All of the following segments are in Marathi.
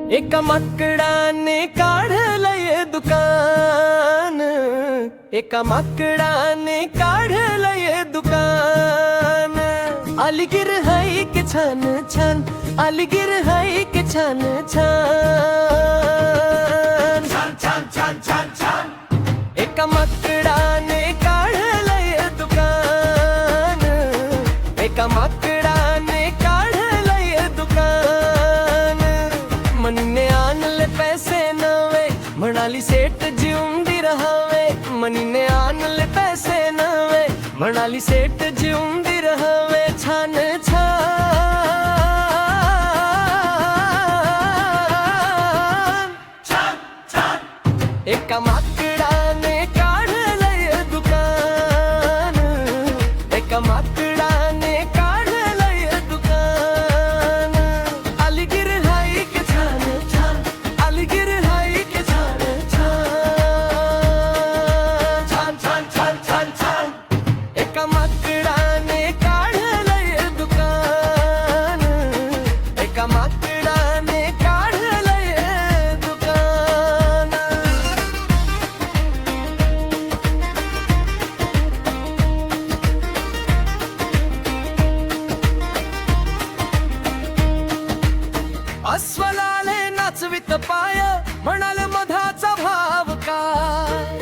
एका माकडाने काढलंय दुकान, एका माकडाने काढलंय दुकान। अलीगिर हाय की छान छान, अलीगिर हाय की छान छान छान छान छान छान छान। एका माकडाने काढलंय दुकान, एका माकडाने काढलंय दुकान। मनीने आणले पैसे नवे, म्हणाली सेठ जिवंदी रहावे। मनीने आणले पैसे नवे, म्हणाली सेठ जिवंदी रहावे। छान छान छान छान। एका माकडाने काढलंय दुकान, एका माकडाने काढलंय दुकान। अलीगिर हाय की छान छान, अलीगिर हाय की छान छान छान छान छान छान। एका माकडाने काढलंय दुकान, एका माकडाने काढलंय दुकान। अस्वलाले नाचवित पाय, म्हणाल मधाचा भाव काय।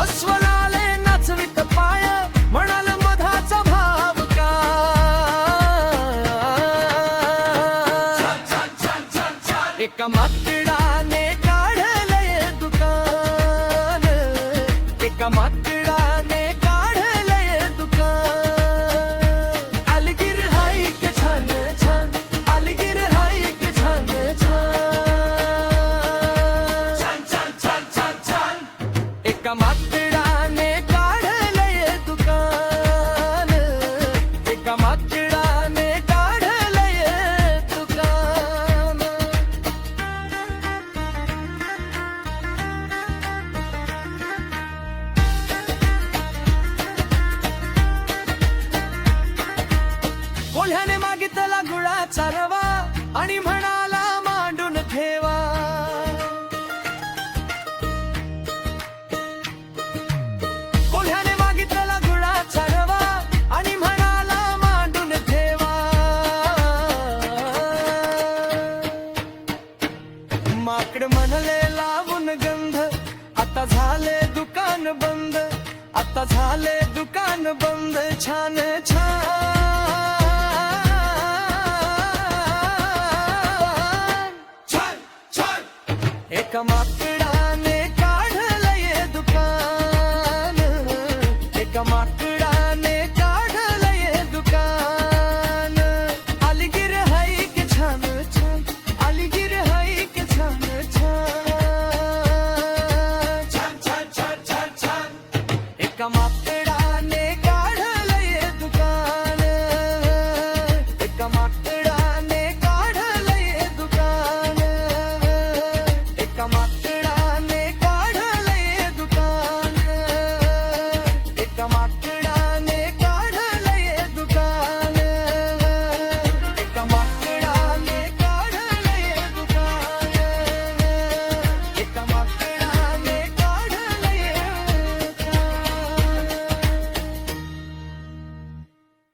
अस्वलाले नाचवित पाय, म्हणाल मधाचा भाव काय। एका माकडाने काढलंय दुकान, एका माकडाने काढलंय दुकान। अलीगिर हाय की छान छान, अलीगिर हाय की छान छान छान छान छान छान। एका माकडाने काढलंय दुकान, एका माकडाने काढलंय दुकान। कोल्ह्याने मागितला गुळाचा रवा, आणि म्हणाला मांडून ठेवा। कोल्ह्याने मागितला गुळाचा रवा, आणि म्हणाला मांडून ठेवा। माकड म्हणले लावून गंध, आता झाले दुकान बंद, आता झाले दुकान बंद। छान छान छान छान। एका माकडा